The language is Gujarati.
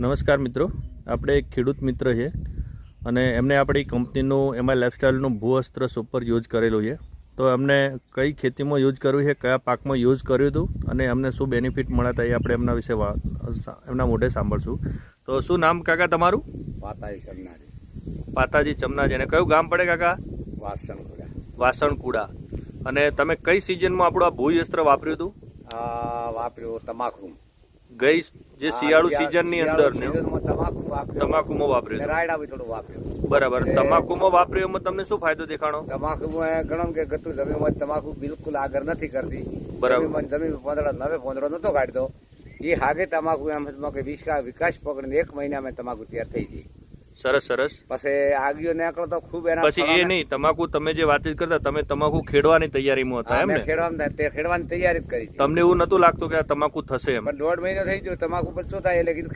નમસ્કાર મિત્રો, આપણે એક ખેડૂત મિત્ર છે અને એમને આપણી કંપનીનું એમાં લાઈફસ્ટાઈલનું ભૂઅસ્ત્ર સુપર યુઝ કરેલું છે. તો એમને કઈ ખેતીમાં યુઝ કર્યું છે, કયા પાકમાં યુઝ કર્યું હતું અને એમને શું બેનિફિટ મળ્યા હતા એ આપણે એમના વિશે એમના મોઢે સાંભળશું. તો શું નામ કાકા તમારું? પાતાજી ચમનારી. પાતાજી ચમનાજી. અને કયું ગામ પડે કાકા? વાસણકુડા. વાસણકુડા. અને તમે કઈ સિઝનમાં આપણું આ ભૂઅસ્ત્ર વાપર્યું હતું? વાપર્યું તમાકુ. ગઈ જે શિયાળુ સિઝનની અંદર ને તમાકુમાં વાપર્યું. રાયડા બી થોડું વાપર્યું. બરાબર. તમાકુમાં વાપર્યું એમાં તમને શું ફાયદો દેખાણો? તમાકુમાં ઘણો કે ગતું જમીનમાં તમાકુ બિલકુલ આગળ નથી કરતી. બરાબર. જમીન પોંદડો નતો કાઢતો. એ હાગે તમાકુ એમ કે વિકાસ પકડીને 1 મહિનામાં તમાકુ તૈયાર થઈ ગઈ. સરસ સરસ. પછી આગિયો નીકળો તો ખૂબ એના પછી એ નહીં, તમાકુ તમે જે વાતચીત કરતા, તમે તમાકુ ખેડવાની તૈયારીમાં હતા એમ ને? ખેડવાની તૈયારી જ કરી. તમને એવું નતું લાગતું કે આ તમાકુ થશે એમ? પણ 1.5 મહિનો થઈ ગયો તમાકુ બચો થાય એટલે કીધું